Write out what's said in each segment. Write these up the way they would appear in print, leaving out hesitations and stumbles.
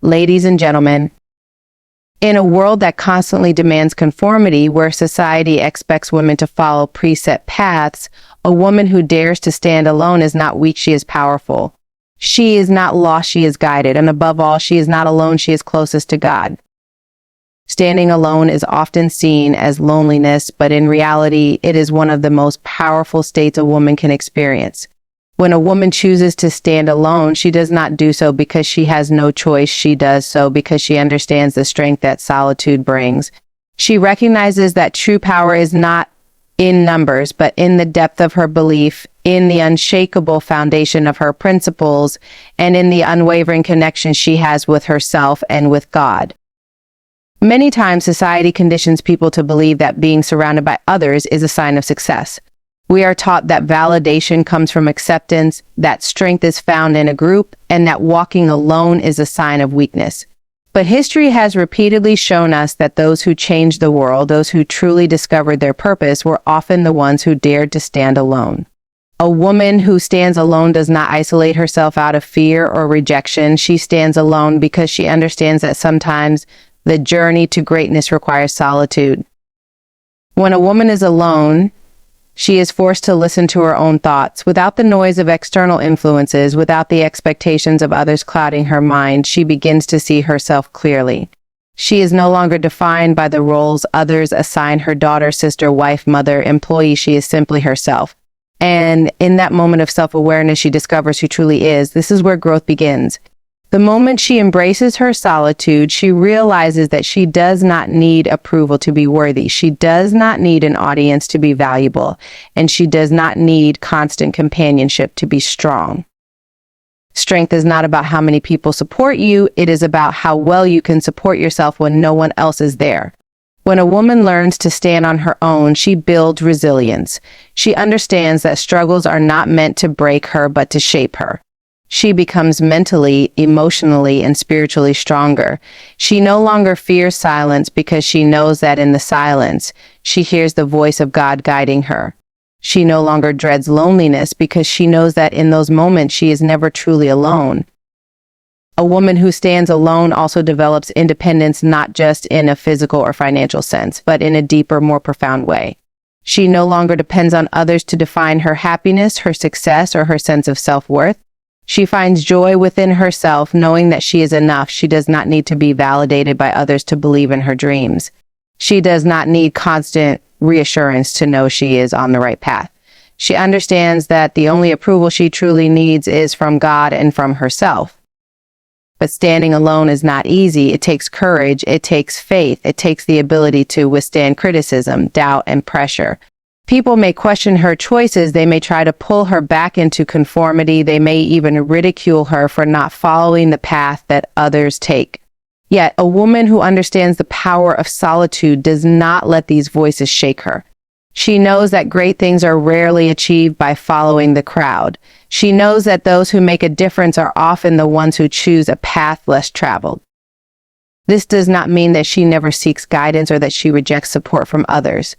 Ladies and gentlemen, in a world that constantly demands conformity, where society expects women to follow preset paths, a woman who dares to stand alone is not weak, she is powerful. She is not lost, she is guided. And above all, she is not alone, she is closest to God. Standing alone is often seen as loneliness, but in reality, it is one of the most powerful states a woman can experience. When a woman chooses to stand alone, she does not do so because she has no choice. She does so because she understands the strength that solitude brings. She recognizes that true power is not in numbers, but in the depth of her belief, in the unshakable foundation of her principles, and in the unwavering connection she has with herself and with God. Many times, society conditions people to believe that being surrounded by others is a sign of success. We are taught that validation comes from acceptance, that strength is found in a group, and that walking alone is a sign of weakness. But history has repeatedly shown us that those who changed the world, those who truly discovered their purpose, were often the ones who dared to stand alone. A woman who stands alone does not isolate herself out of fear or rejection. She stands alone because she understands that sometimes the journey to greatness requires solitude. When a woman is alone, she is forced to listen to her own thoughts. Without the noise of external influences, without the expectations of others clouding her mind, she begins to see herself clearly. She is no longer defined by the roles others assign her: daughter, sister, wife, mother, employee. She is simply herself. And in that moment of self-awareness, she discovers who truly is. This is where growth begins. The moment she embraces her solitude, she realizes that she does not need approval to be worthy. She does not need an audience to be valuable, and she does not need constant companionship to be strong. Strength is not about how many people support you. It is about how well you can support yourself when no one else is there. When a woman learns to stand on her own, she builds resilience. She understands that struggles are not meant to break her, but to shape her. She becomes mentally, emotionally, and spiritually stronger. She no longer fears silence because she knows that in the silence, she hears the voice of God guiding her. She no longer dreads loneliness because she knows that in those moments she is never truly alone. A woman who stands alone also develops independence, not just in a physical or financial sense, but in a deeper, more profound way. She no longer depends on others to define her happiness, her success, or her sense of self-worth. She finds joy within herself, knowing that she is enough. She does not need to be validated by others to believe in her dreams. She does not need constant reassurance to know she is on the right path. She understands that the only approval she truly needs is from God and from herself. But standing alone is not easy. It takes courage. It takes faith. It takes the ability to withstand criticism, doubt, and pressure. People may question her choices. They may try to pull her back into conformity. They may even ridicule her for not following the path that others take. Yet, a woman who understands the power of solitude does not let these voices shake her. She knows that great things are rarely achieved by following the crowd. She knows that those who make a difference are often the ones who choose a path less traveled. This does not mean that she never seeks guidance or that she rejects support from others.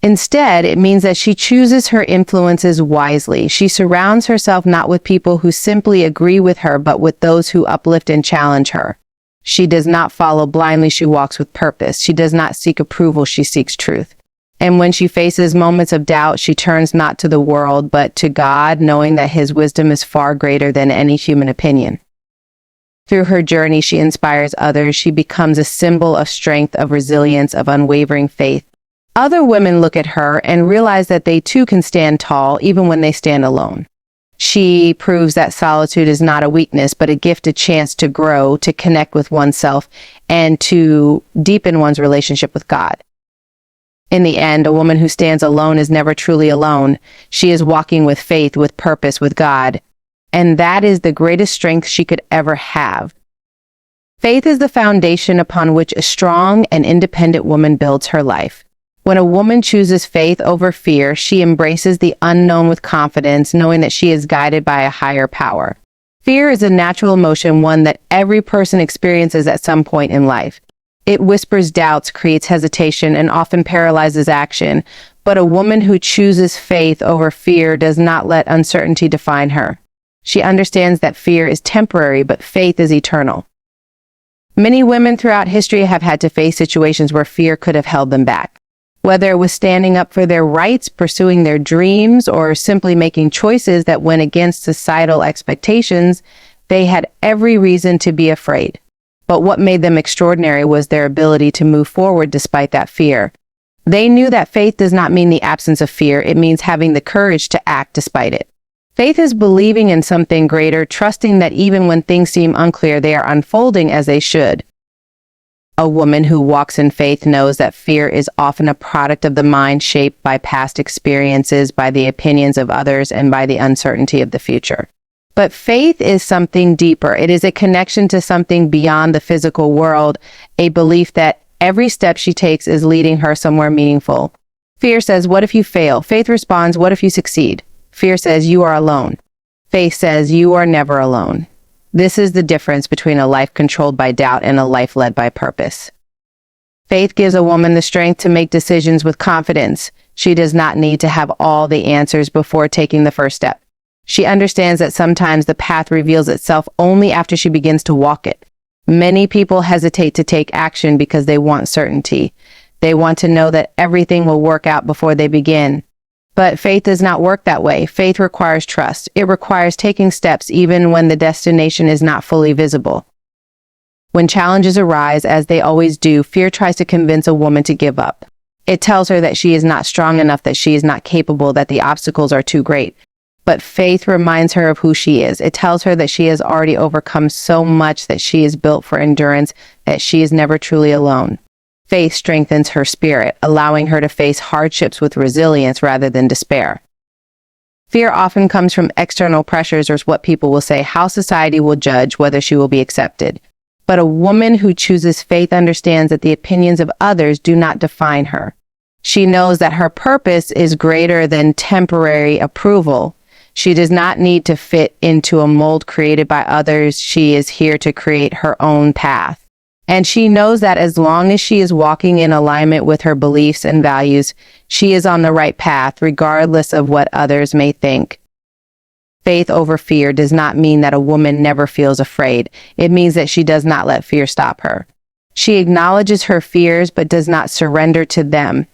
Instead, it means that she chooses her influences wisely. She surrounds herself not with people who simply agree with her, but with those who uplift and challenge her. She does not follow blindly, she walks with purpose. She does not seek approval, she seeks truth. And when she faces moments of doubt, she turns not to the world, but to God, knowing that His wisdom is far greater than any human opinion. Through her journey, she inspires others. She becomes a symbol of strength, of resilience, of unwavering faith. Other women look at her and realize that they too can stand tall, even when they stand alone. She proves that solitude is not a weakness, but a gift, a chance to grow, to connect with oneself, and to deepen one's relationship with God. In the end, a woman who stands alone is never truly alone. She is walking with faith, with purpose, with God. And that is the greatest strength she could ever have. Faith is the foundation upon which a strong and independent woman builds her life. When a woman chooses faith over fear, she embraces the unknown with confidence, knowing that she is guided by a higher power. Fear is a natural emotion, one that every person experiences at some point in life. It whispers doubts, creates hesitation, and often paralyzes action. But a woman who chooses faith over fear does not let uncertainty define her. She understands that fear is temporary, but faith is eternal. Many women throughout history have had to face situations where fear could have held them back. Whether it was standing up for their rights, pursuing their dreams, or simply making choices that went against societal expectations, they had every reason to be afraid. But what made them extraordinary was their ability to move forward despite that fear. They knew that faith does not mean the absence of fear, it means having the courage to act despite it. Faith is believing in something greater, trusting that even when things seem unclear, they are unfolding as they should. A woman who walks in faith knows that fear is often a product of the mind, shaped by past experiences, by the opinions of others, and by the uncertainty of the future. But faith is something deeper. It is a connection to something beyond the physical world, a belief that every step she takes is leading her somewhere meaningful. Fear says, "What if you fail?" Faith responds, "What if you succeed?" Fear says, "You are alone." Faith says, "You are never alone." This is the difference between a life controlled by doubt and a life led by purpose. Faith gives a woman the strength to make decisions with confidence. She does not need to have all the answers before taking the first step. She understands that sometimes the path reveals itself only after she begins to walk it. Many people hesitate to take action because they want certainty. They want to know that everything will work out before they begin. But faith does not work that way. Faith requires trust. It requires taking steps even when the destination is not fully visible. When challenges arise, as they always do, fear tries to convince a woman to give up. It tells her that she is not strong enough, that she is not capable, that the obstacles are too great. But faith reminds her of who she is. It tells her that she has already overcome so much, that she is built for endurance, that she is never truly alone. Faith strengthens her spirit, allowing her to face hardships with resilience rather than despair. Fear often comes from external pressures, or what people will say, how society will judge, whether she will be accepted. But a woman who chooses faith understands that the opinions of others do not define her. She knows that her purpose is greater than temporary approval. She does not need to fit into a mold created by others. She is here to create her own path. And she knows that as long as she is walking in alignment with her beliefs and values, she is on the right path, regardless of what others may think. Faith over fear does not mean that a woman never feels afraid. It means that she does not let fear stop her. She acknowledges her fears, but does not surrender to them.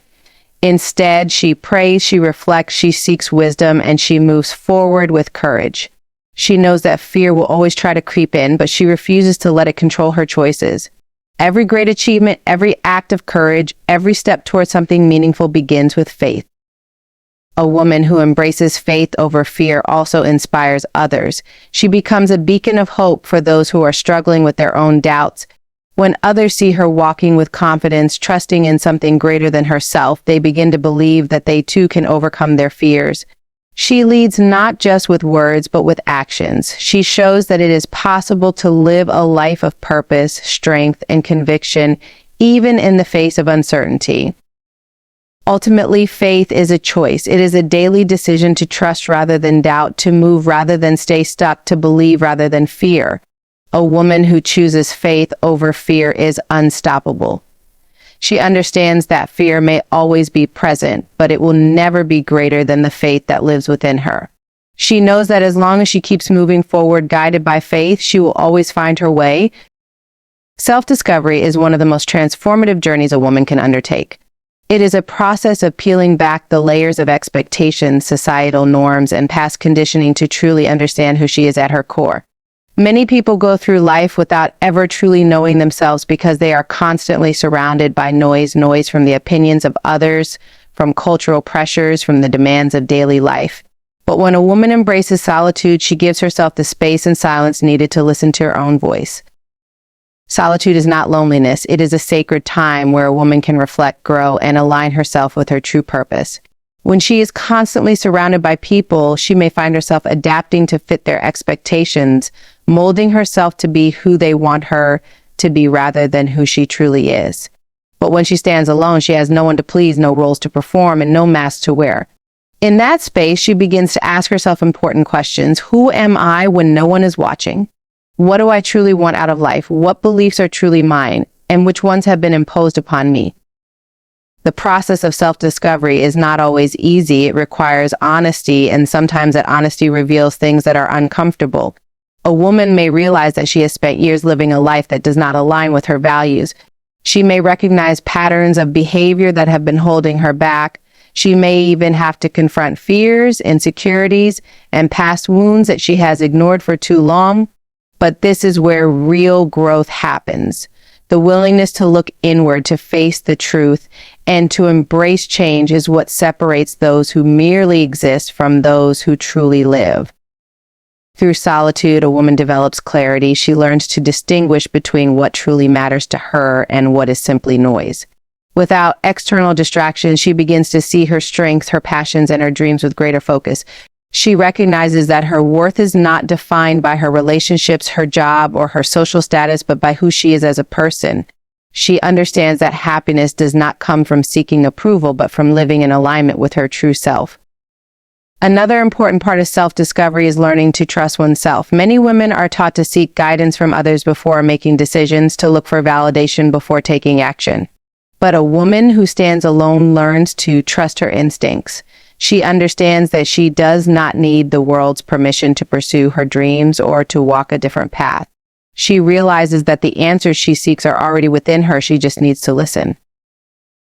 Instead, she prays, she reflects, she seeks wisdom, and she moves forward with courage. She knows that fear will always try to creep in, but she refuses to let it control her choices. Every great achievement, every act of courage, every step towards something meaningful begins with faith. A woman who embraces faith over fear also inspires others. She becomes a beacon of hope for those who are struggling with their own doubts. When others see her walking with confidence, trusting in something greater than herself, they begin to believe that they too can overcome their fears. She leads not just with words, but with actions. She shows that it is possible to live a life of purpose, strength, and conviction, even in the face of uncertainty. Ultimately, faith is a choice. It is a daily decision to trust rather than doubt, to move rather than stay stuck, to believe rather than fear. A woman who chooses faith over fear is unstoppable. She understands that fear may always be present, but it will never be greater than the faith that lives within her. She knows that as long as she keeps moving forward, guided by faith, she will always find her way. Self-discovery is one of the most transformative journeys a woman can undertake. It is a process of peeling back the layers of expectations, societal norms, and past conditioning to truly understand who she is at her core. Many people go through life without ever truly knowing themselves because they are constantly surrounded by noise from the opinions of others, from cultural pressures, from the demands of daily life. But when a woman embraces solitude, she gives herself the space and silence needed to listen to her own voice. Solitude is not loneliness. It is a sacred time where a woman can reflect, grow, and align herself with her true purpose. When she is constantly surrounded by people, she may find herself adapting to fit their expectations, molding herself to be who they want her to be rather than who she truly is. But when she stands alone, she has no one to please, no roles to perform, and no mask to wear. In that space, she begins to ask herself important questions. Who am I when no one is watching? What do I truly want out of life? What beliefs are truly mine? And which ones have been imposed upon me? The process of self-discovery is not always easy. It requires honesty, and sometimes that honesty reveals things that are uncomfortable. A woman may realize that she has spent years living a life that does not align with her values. She may recognize patterns of behavior that have been holding her back. She may even have to confront fears, insecurities, and past wounds that she has ignored for too long. But this is where real growth happens. The willingness to look inward, to face the truth, and to embrace change is what separates those who merely exist from those who truly live. Through solitude, a woman develops clarity. She learns to distinguish between what truly matters to her and what is simply noise. Without external distractions, she begins to see her strengths, her passions, and her dreams with greater focus. She recognizes that her worth is not defined by her relationships, her job, or her social status, but by who she is as a person. She understands that happiness does not come from seeking approval, but from living in alignment with her true self. Another important part of self-discovery is learning to trust oneself. Many women are taught to seek guidance from others before making decisions, to look for validation before taking action. But a woman who stands alone learns to trust her instincts. She understands that she does not need the world's permission to pursue her dreams or to walk a different path. She realizes that the answers she seeks are already within her. She just needs to listen.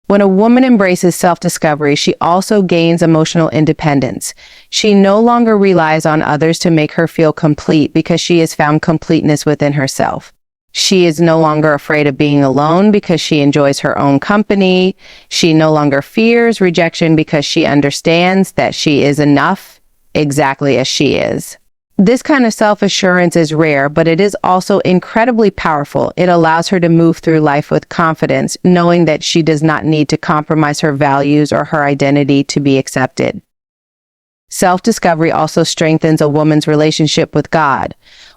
When a woman embraces self-discovery, she also gains emotional independence. She no longer relies on others to make her feel complete because she has found completeness within herself. She is no longer afraid of being alone because she enjoys her own company. She no longer fears rejection because she understands that she is enough exactly as she is. This kind of self-assurance is rare, but it is also incredibly powerful. It allows her to move through life with confidence, knowing that she does not need to compromise her values or her identity to be accepted. Self-discovery also strengthens a woman's relationship with God.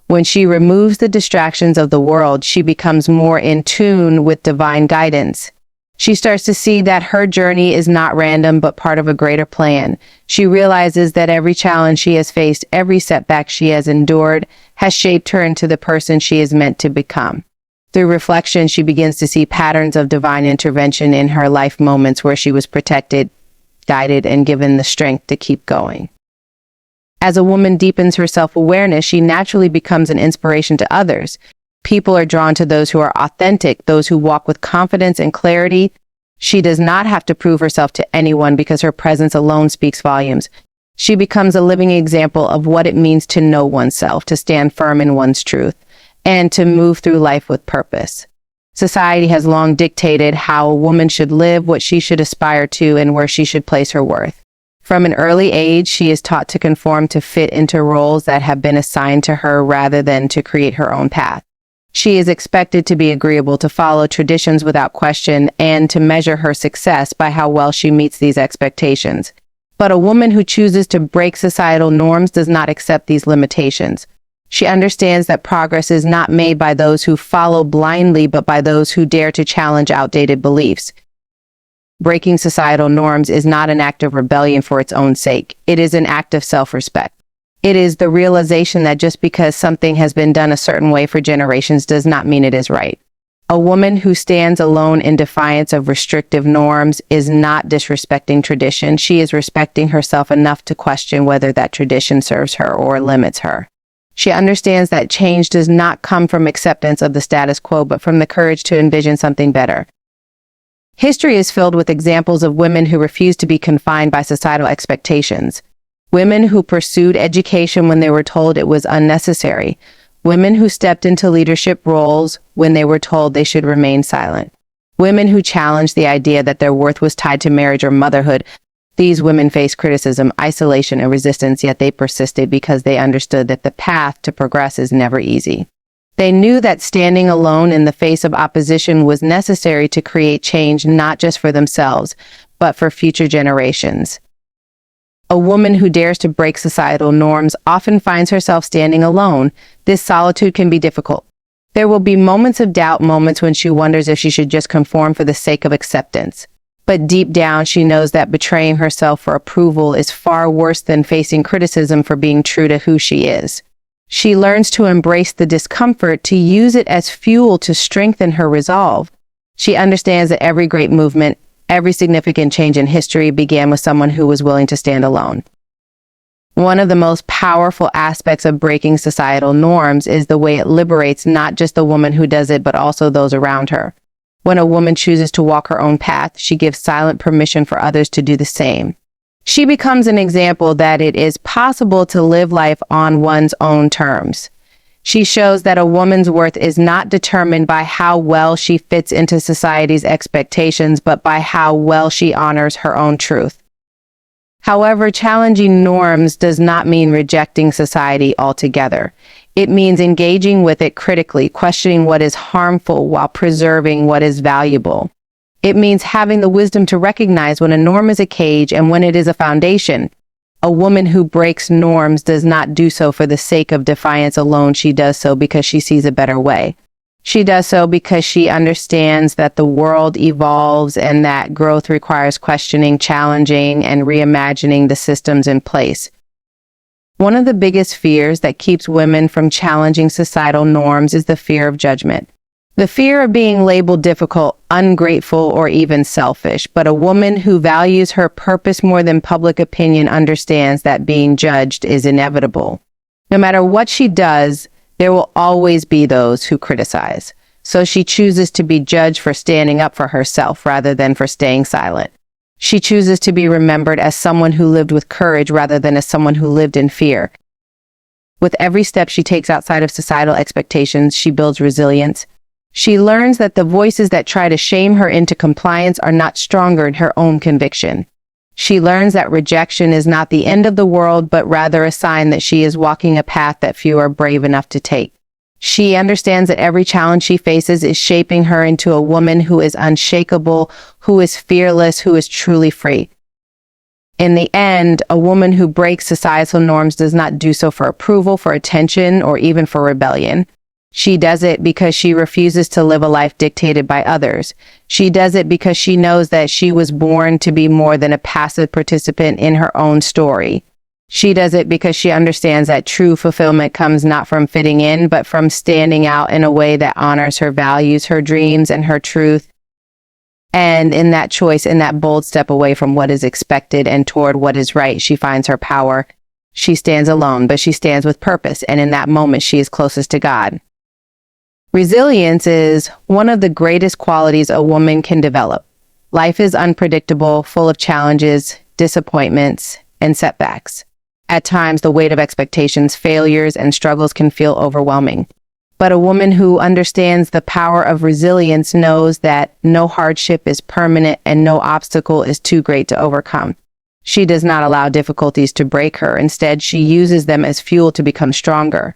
When she removes the distractions of the world, she becomes more in tune with divine guidance. She starts to see that her journey is not random, but part of a greater plan. She realizes that every challenge she has faced, every setback she has endured, has shaped her into the person she is meant to become. Through reflection, she begins to see patterns of divine intervention in her life, moments where she was protected, guided, and given the strength to keep going. As a woman deepens her self-awareness, she naturally becomes an inspiration to others. People are drawn to those who are authentic, those who walk with confidence and clarity. She does not have to prove herself to anyone because her presence alone speaks volumes. She becomes a living example of what it means to know oneself, to stand firm in one's truth, and to move through life with purpose. Society has long dictated how a woman should live, what she should aspire to, and where she should place her worth. From an early age, she is taught to conform, to fit into roles that have been assigned to her rather than to create her own path. She is expected to be agreeable, to follow traditions without question, and to measure her success by how well she meets these expectations. But a woman who chooses to break societal norms does not accept these limitations. She understands that progress is not made by those who follow blindly, but by those who dare to challenge outdated beliefs. Breaking societal norms is not an act of rebellion for its own sake. It is an act of self-respect. It is the realization that just because something has been done a certain way for generations does not mean it is right. A woman who stands alone in defiance of restrictive norms is not disrespecting tradition. She is respecting herself enough to question whether that tradition serves her or limits her. She understands that change does not come from acceptance of the status quo, but from the courage to envision something better. History is filled with examples of women who refused to be confined by societal expectations. Women who pursued education when they were told it was unnecessary. Women who stepped into leadership roles when they were told they should remain silent. Women who challenged the idea that their worth was tied to marriage or motherhood. These women faced criticism, isolation, and resistance, yet they persisted because they understood that the path to progress is never easy. They knew that standing alone in the face of opposition was necessary to create change, not just for themselves, but for future generations. A woman who dares to break societal norms often finds herself standing alone. This solitude can be difficult. There will be moments of doubt, moments when she wonders if she should just conform for the sake of acceptance. But deep down, she knows that betraying herself for approval is far worse than facing criticism for being true to who she is. She learns to embrace the discomfort, to use it as fuel to strengthen her resolve. She understands that every great movement, every significant change in history began with someone who was willing to stand alone. One of the most powerful aspects of breaking societal norms is the way it liberates not just the woman who does it, but also those around her. When a woman chooses to walk her own path, she gives silent permission for others to do the same. She becomes an example that it is possible to live life on one's own terms. She shows that a woman's worth is not determined by how well she fits into society's expectations, but by how well she honors her own truth. However, challenging norms does not mean rejecting society altogether. It means engaging with it critically, questioning what is harmful while preserving what is valuable. It means having the wisdom to recognize when a norm is a cage and when it is a foundation. A woman who breaks norms does not do so for the sake of defiance alone. She does so because she sees a better way. She does so because she understands that the world evolves and that growth requires questioning, challenging, and reimagining the systems in place. One of the biggest fears that keeps women from challenging societal norms is the fear of judgment. The fear of being labeled difficult, ungrateful, or even selfish. But a woman who values her purpose more than public opinion understands that being judged is inevitable. No matter what she does, there will always be those who criticize. So she chooses to be judged for standing up for herself rather than for staying silent. She chooses to be remembered as someone who lived with courage rather than as someone who lived in fear. With every step she takes outside of societal expectations, she builds resilience. She learns that the voices that try to shame her into compliance are not stronger in her own conviction. She learns that rejection is not the end of the world, but rather a sign that she is walking a path that few are brave enough to take. She understands that every challenge she faces is shaping her into a woman who is unshakable, who is fearless, who is truly free. In the end, a woman who breaks societal norms does not do so for approval, for attention, or even for rebellion. She does it because she refuses to live a life dictated by others. She does it because she knows that she was born to be more than a passive participant in her own story. She does it because she understands that true fulfillment comes not from fitting in, but from standing out in a way that honors her values, her dreams, and her truth. And in that choice, in that bold step away from what is expected and toward what is right, she finds her power. She stands alone, but she stands with purpose, and in that moment, she is closest to God. Resilience is one of the greatest qualities a woman can develop. Life is unpredictable, full of challenges, disappointments, and setbacks. At times, the weight of expectations, failures, and struggles can feel overwhelming. But a woman who understands the power of resilience knows that no hardship is permanent and no obstacle is too great to overcome. She does not allow difficulties to break her. Instead, she uses them as fuel to become stronger.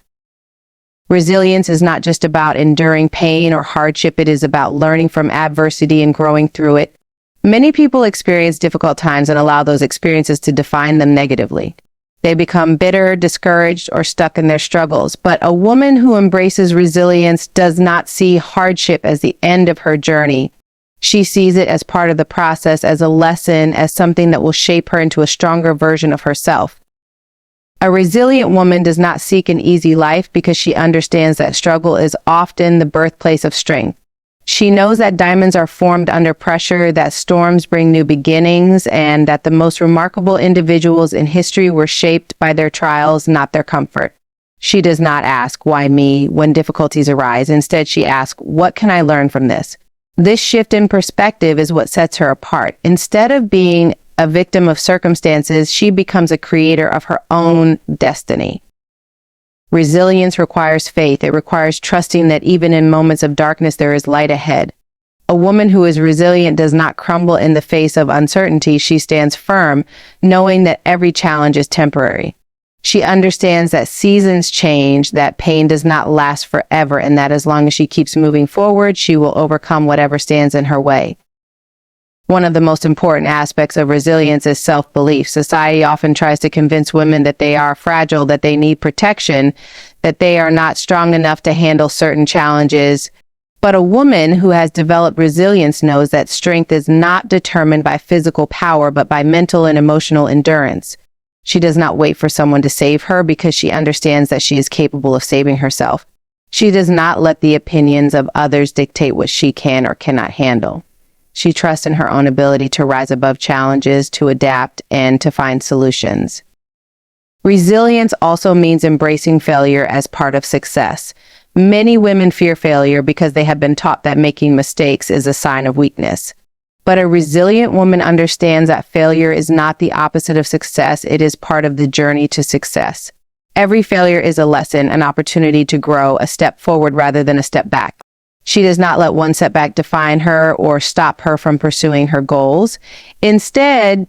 Resilience is not just about enduring pain or hardship. It is about learning from adversity and growing through it. Many people experience difficult times and allow those experiences to define them negatively. They become bitter, discouraged, or stuck in their struggles. But a woman who embraces resilience does not see hardship as the end of her journey. She sees it as part of the process, as a lesson, as something that will shape her into a stronger version of herself. A resilient woman does not seek an easy life because she understands that struggle is often the birthplace of strength. She knows that diamonds are formed under pressure, that storms bring new beginnings, and that the most remarkable individuals in history were shaped by their trials, not their comfort. She does not ask, "Why me?" when difficulties arise. Instead, she asks, "What can I learn from this?" This shift in perspective is what sets her apart. Instead of being a victim of circumstances, she becomes a creator of her own destiny. Resilience requires faith. It requires trusting that even in moments of darkness, there is light ahead. A woman who is resilient does not crumble in the face of uncertainty. She stands firm, knowing that every challenge is temporary. She understands that seasons change, that pain does not last forever, and that as long as she keeps moving forward, she will overcome whatever stands in her way. One of the most important aspects of resilience is self-belief. Society often tries to convince women that they are fragile, that they need protection, that they are not strong enough to handle certain challenges. But a woman who has developed resilience knows that strength is not determined by physical power, but by mental and emotional endurance. She does not wait for someone to save her because she understands that she is capable of saving herself. She does not let the opinions of others dictate what she can or cannot handle. She trusts in her own ability to rise above challenges, to adapt, and to find solutions. Resilience also means embracing failure as part of success. Many women fear failure because they have been taught that making mistakes is a sign of weakness. But a resilient woman understands that failure is not the opposite of success, it is part of the journey to success. Every failure is a lesson, an opportunity to grow, a step forward rather than a step back. She does not let one setback define her or stop her from pursuing her goals. Instead,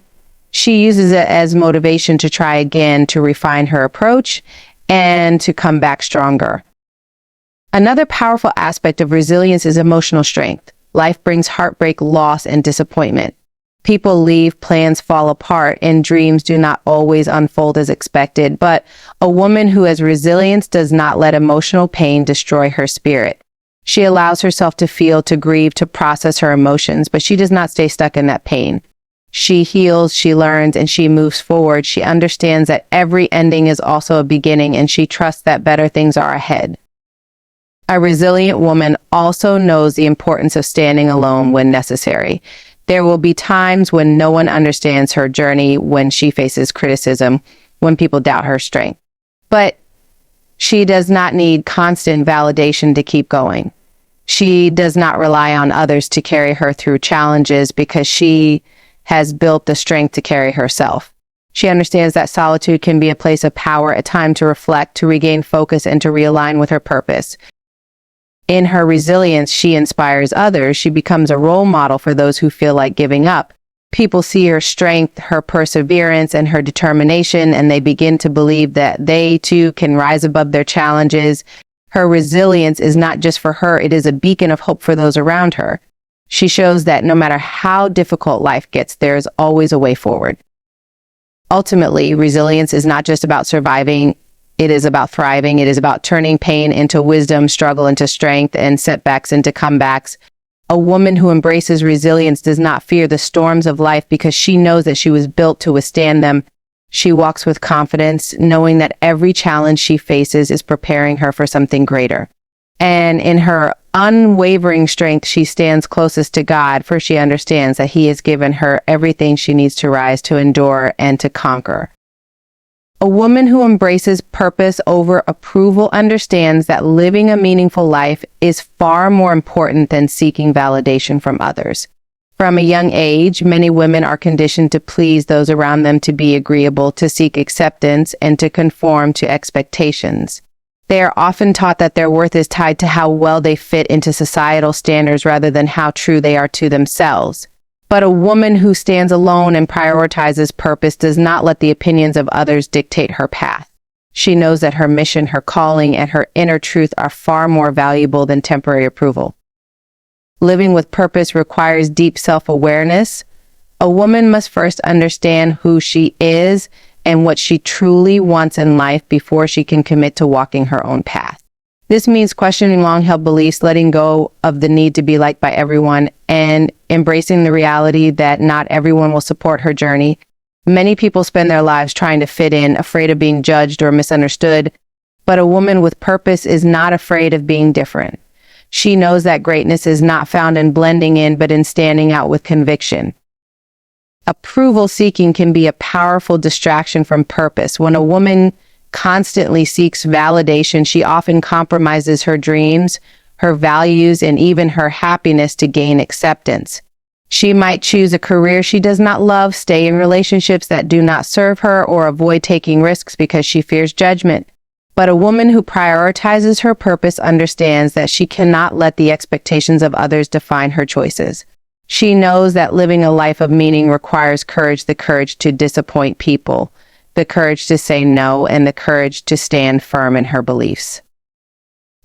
she uses it as motivation to try again, to refine her approach, and to come back stronger. Another powerful aspect of resilience is emotional strength. Life brings heartbreak, loss, and disappointment. People leave, plans fall apart, and dreams do not always unfold as expected. But a woman who has resilience does not let emotional pain destroy her spirit. She allows herself to feel, to grieve, to process her emotions, but she does not stay stuck in that pain. She heals, she learns, and she moves forward. She understands that every ending is also a beginning, and she trusts that better things are ahead. A resilient woman also knows the importance of standing alone when necessary. There will be times when no one understands her journey, when she faces criticism, when people doubt her strength. But she does not need constant validation to keep going. She does not rely on others to carry her through challenges because she has built the strength to carry herself. She understands that solitude can be a place of power, a time to reflect, to regain focus, and to realign with her purpose. In her resilience, she inspires others. She becomes a role model for those who feel like giving up. People see her strength, her perseverance, and her determination, and they begin to believe that they too can rise above their challenges. Her resilience is not just for her, it is a beacon of hope for those around her. She shows that no matter how difficult life gets, there is always a way forward. Ultimately, resilience is not just about surviving. It is about thriving. It is about turning pain into wisdom, struggle into strength, and setbacks into comebacks. A woman who embraces resilience does not fear the storms of life because she knows that she was built to withstand them. She walks with confidence, knowing that every challenge she faces is preparing her for something greater. And in her unwavering strength, she stands closest to God, for she understands that He has given her everything she needs to rise, to endure, and to conquer. A woman who embraces purpose over approval understands that living a meaningful life is far more important than seeking validation from others. From a young age, many women are conditioned to please those around them, to be agreeable, to seek acceptance, and to conform to expectations. They are often taught that their worth is tied to how well they fit into societal standards rather than how true they are to themselves. But a woman who stands alone and prioritizes purpose does not let the opinions of others dictate her path. She knows that her mission, her calling, and her inner truth are far more valuable than temporary approval. Living with purpose requires deep self-awareness. A woman must first understand who she is and what she truly wants in life before she can commit to walking her own path. This means questioning long-held beliefs, letting go of the need to be liked by everyone, and embracing the reality that not everyone will support her journey. Many people spend their lives trying to fit in, afraid of being judged or misunderstood, but a woman with purpose is not afraid of being different. She knows that greatness is not found in blending in, but in standing out with conviction. Approval seeking can be a powerful distraction from purpose. When a woman constantly seeks validation, she often compromises her dreams, her values, and even her happiness to gain acceptance. She might choose a career she does not love, stay in relationships that do not serve her, or avoid taking risks because she fears judgment. But a woman who prioritizes her purpose understands that she cannot let the expectations of others define her choices. She knows that living a life of meaning requires courage, the courage to disappoint people, the courage to say no, and the courage to stand firm in her beliefs.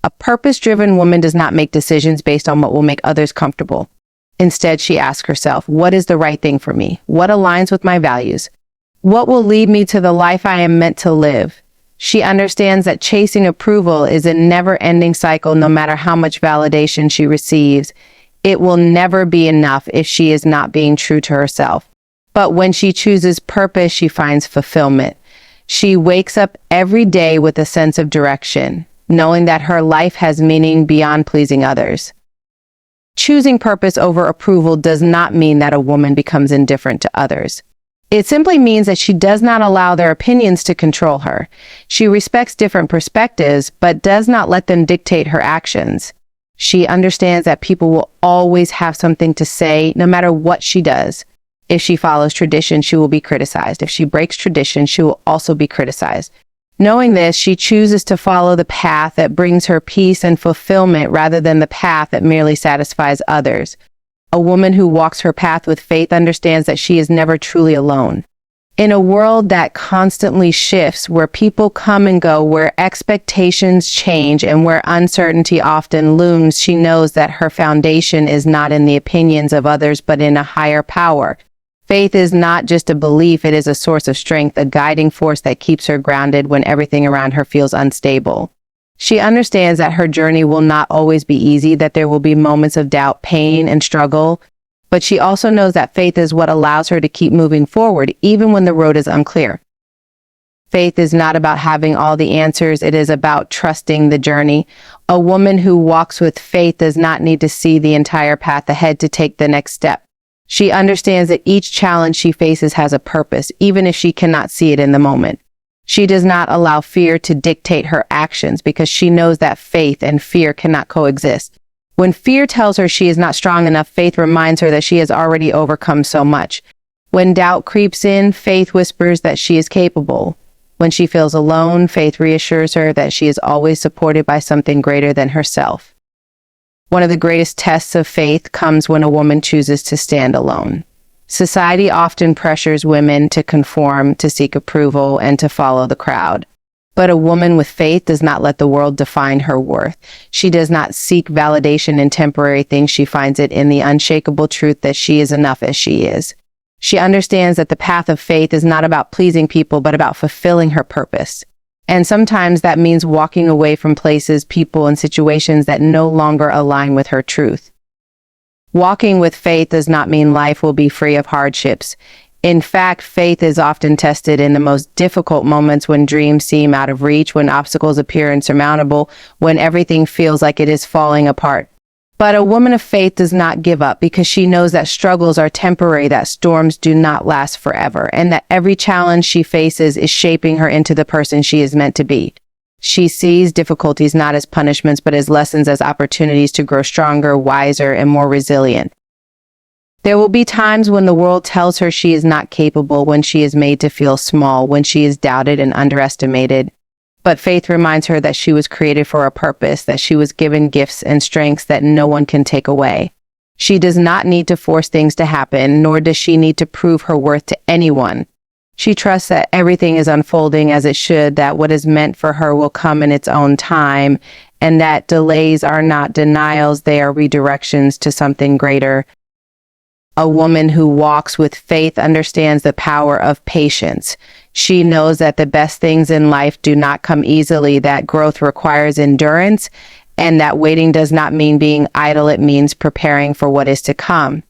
A purpose-driven woman does not make decisions based on what will make others comfortable. Instead, she asks herself, what is the right thing for me? What aligns with my values? What will lead me to the life I am meant to live? She understands that chasing approval is a never-ending cycle. No matter how much validation she receives, it will never be enough if she is not being true to herself. But when she chooses purpose, she finds fulfillment. She wakes up every day with a sense of direction, knowing that her life has meaning beyond pleasing others. Choosing purpose over approval does not mean that a woman becomes indifferent to others. It simply means that she does not allow their opinions to control her. She respects different perspectives, but does not let them dictate her actions. She understands that people will always have something to say, no matter what she does. If she follows tradition, she will be criticized. If she breaks tradition, she will also be criticized. Knowing this, she chooses to follow the path that brings her peace and fulfillment rather than the path that merely satisfies others. A woman who walks her path with faith understands that she is never truly alone. In a world that constantly shifts, where people come and go, where expectations change, and where uncertainty often looms, she knows that her foundation is not in the opinions of others, but in a higher power. Faith is not just a belief, it is a source of strength, a guiding force that keeps her grounded when everything around her feels unstable. She understands that her journey will not always be easy, that there will be moments of doubt, pain, and struggle, but she also knows that faith is what allows her to keep moving forward, even when the road is unclear. Faith is not about having all the answers, it is about trusting the journey. A woman who walks with faith does not need to see the entire path ahead to take the next step. She understands that each challenge she faces has a purpose, even if she cannot see it in the moment. She does not allow fear to dictate her actions because she knows that faith and fear cannot coexist. When fear tells her she is not strong enough, faith reminds her that she has already overcome so much. When doubt creeps in, faith whispers that she is capable. When she feels alone, faith reassures her that she is always supported by something greater than herself. One of the greatest tests of faith comes when a woman chooses to stand alone. Society often pressures women to conform, to seek approval, and to follow the crowd. But a woman with faith does not let the world define her worth. She does not seek validation in temporary things. She finds it in the unshakable truth that she is enough as she is. She understands that the path of faith is not about pleasing people, but about fulfilling her purpose. And sometimes that means walking away from places, people, and situations that no longer align with her truth. Walking with faith does not mean life will be free of hardships. In fact, faith is often tested in the most difficult moments, when dreams seem out of reach, when obstacles appear insurmountable, when everything feels like it is falling apart. But a woman of faith does not give up because she knows that struggles are temporary, that storms do not last forever, and that every challenge she faces is shaping her into the person she is meant to be. She sees difficulties not as punishments, but as lessons, as opportunities to grow stronger, wiser, and more resilient. There will be times when the world tells her she is not capable, when she is made to feel small, when she is doubted and underestimated. But faith reminds her that she was created for a purpose, that she was given gifts and strengths that no one can take away. She does not need to force things to happen, nor does she need to prove her worth to anyone. She trusts that everything is unfolding as it should, that what is meant for her will come in its own time, and that delays are not denials, they are redirections to something greater. A woman who walks with faith understands the power of patience. She knows that the best things in life do not come easily, that growth requires endurance, and that waiting does not mean being idle, it means preparing for what is to come.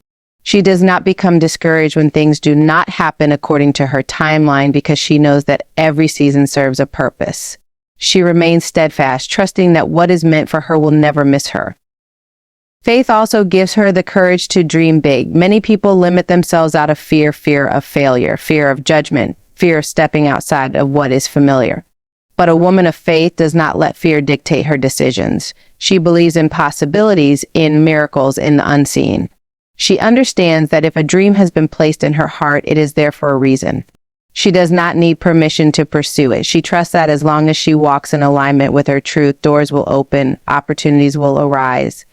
She does not become discouraged when things do not happen according to her timeline, because she knows that every season serves a purpose. She remains steadfast, trusting that what is meant for her will never miss her. Faith also gives her the courage to dream big. Many people limit themselves out of fear of failure, fear of judgment, fear of stepping outside of what is familiar. But a woman of faith does not let fear dictate her decisions. She believes in possibilities, in miracles, in the unseen. She understands that if a dream has been placed in her heart, it is there for a reason. She does not need permission to pursue it. She trusts that as long as she walks in alignment with her truth, doors will open, opportunities will arise,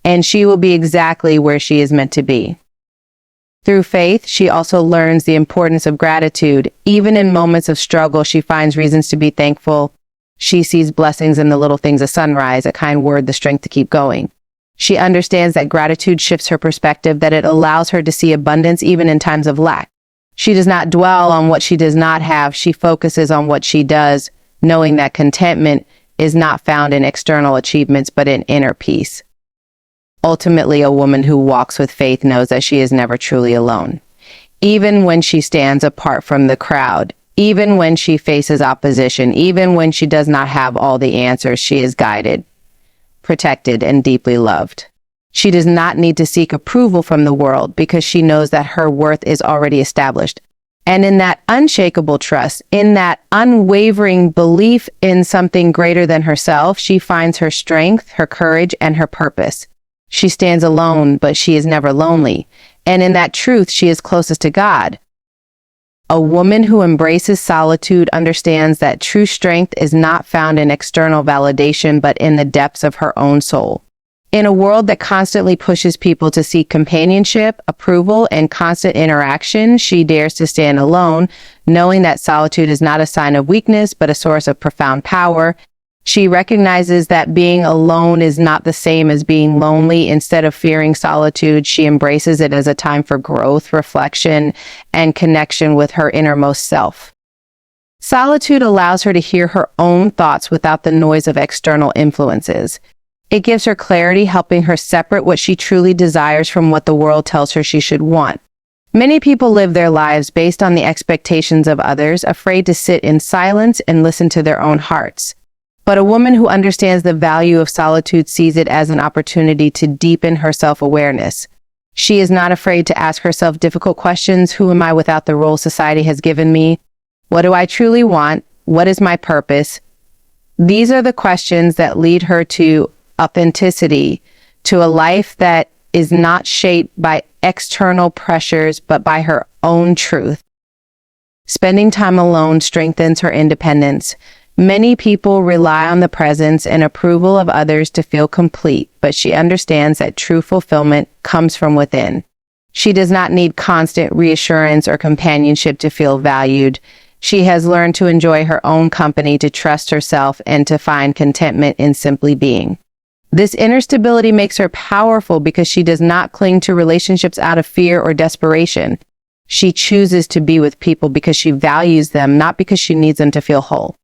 and she will be exactly where she is meant to be. Through faith, she also learns the importance of gratitude. Even in moments of struggle, she finds reasons to be thankful. She sees blessings in the little things, a sunrise, a kind word, the strength to keep going. She understands that gratitude shifts her perspective, that it allows her to see abundance even in times of lack. She does not dwell on what she does not have. She focuses on what she does, knowing that contentment is not found in external achievements, but in inner peace. Ultimately, a woman who walks with faith knows that she is never truly alone. Even when she stands apart from the crowd, even when she faces opposition, even when she does not have all the answers, she is guided, protected, and deeply loved. She does not need to seek approval from the world because she knows that her worth is already established. And in that unshakable trust, in that unwavering belief in something greater than herself, she finds her strength, her courage, and her purpose. She stands alone, but she is never lonely. And in that truth, she is closest to God. A woman who embraces solitude understands that true strength is not found in external validation, but in the depths of her own soul. In a world that constantly pushes people to seek companionship, approval, and constant interaction, she dares to stand alone, knowing that solitude is not a sign of weakness, but a source of profound power. She recognizes that being alone is not the same as being lonely. Instead of fearing solitude, she embraces it as a time for growth, reflection, and connection with her innermost self. Solitude allows her to hear her own thoughts without the noise of external influences. It gives her clarity, helping her separate what she truly desires from what the world tells her she should want. Many people live their lives based on the expectations of others, afraid to sit in silence and listen to their own hearts. But a woman who understands the value of solitude sees it as an opportunity to deepen her self-awareness. She is not afraid to ask herself difficult questions. Who am I without the role society has given me? What do I truly want? What is my purpose? These are the questions that lead her to authenticity, to a life that is not shaped by external pressures, but by her own truth. Spending time alone strengthens her independence. Many people rely on the presence and approval of others to feel complete, but she understands that true fulfillment comes from within. She does not need constant reassurance or companionship to feel valued. She has learned to enjoy her own company, to trust herself, and to find contentment in simply being. This inner stability makes her powerful because she does not cling to relationships out of fear or desperation. She chooses to be with people because she values them, not because she needs them to feel whole.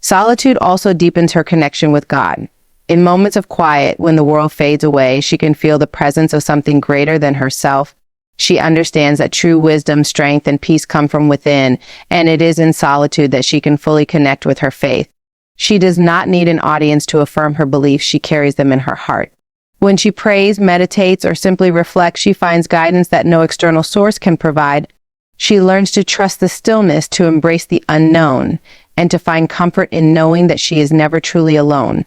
Solitude also deepens her connection with God. In moments of quiet, when the world fades away, she can feel the presence of something greater than herself. She understands that true wisdom, strength, and peace come from within, and it is in solitude that she can fully connect with her faith. She does not need an audience to affirm her beliefs. She carries them in her heart. When she prays, meditates, or simply reflects, she finds guidance that no external source can provide. She learns to trust the stillness, to embrace the unknown, and to find comfort in knowing that she is never truly alone.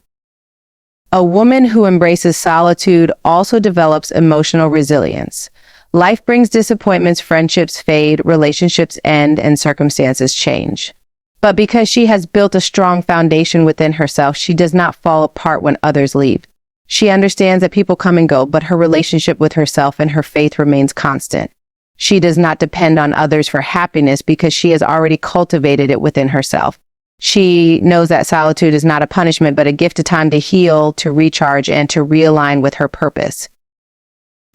A woman who embraces solitude also develops emotional resilience. Life brings disappointments, friendships fade, relationships end, and circumstances change. But because she has built a strong foundation within herself, she does not fall apart when others leave. She understands that people come and go, but her relationship with herself and her faith remains constant. She does not depend on others for happiness because she has already cultivated it within herself. She knows that solitude is not a punishment, but a gift, a time to heal, to recharge, and to realign with her purpose.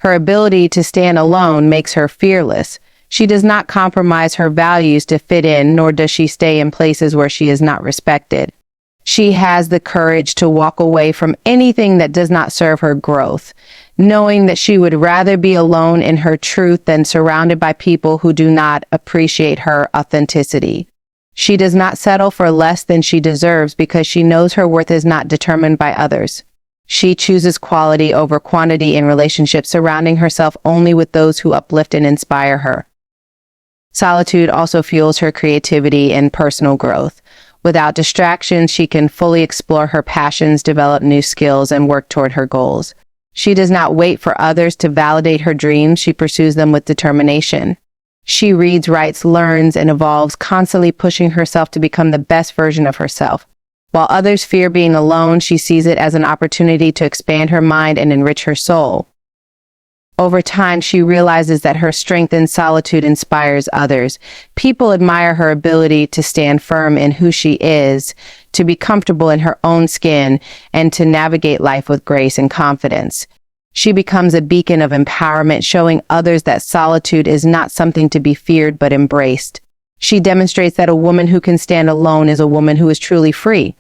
Her ability to stand alone makes her fearless. She does not compromise her values to fit in, nor does she stay in places where she is not respected. She has the courage to walk away from anything that does not serve her growth, knowing that she would rather be alone in her truth than surrounded by people who do not appreciate her authenticity. She does not settle for less than she deserves because she knows her worth is not determined by others. She chooses quality over quantity in relationships, surrounding herself only with those who uplift and inspire her. Solitude also fuels her creativity and personal growth. Without distractions, she can fully explore her passions, develop new skills, and work toward her goals. She does not wait for others to validate her dreams. She pursues them with determination. She reads, writes, learns, and evolves, constantly pushing herself to become the best version of herself. While others fear being alone, she sees it as an opportunity to expand her mind and enrich her soul. Over time, she realizes that her strength in solitude inspires others. People admire her ability to stand firm in who she is, to be comfortable in her own skin, and to navigate life with grace and confidence. She becomes a beacon of empowerment, showing others that solitude is not something to be feared but embraced. She demonstrates that a woman who can stand alone is a woman who is truly free.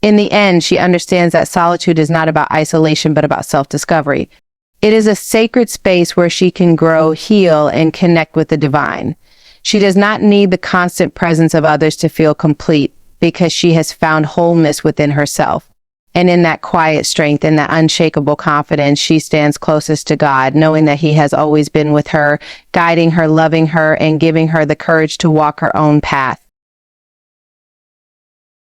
In the end, she understands that solitude is not about isolation but about self-discovery. It is a sacred space where she can grow, heal, and connect with the divine. She does not need the constant presence of others to feel complete because she has found wholeness within herself. And in that quiet strength, in that unshakable confidence, she stands closest to God, knowing that He has always been with her, guiding her, loving her, and giving her the courage to walk her own path.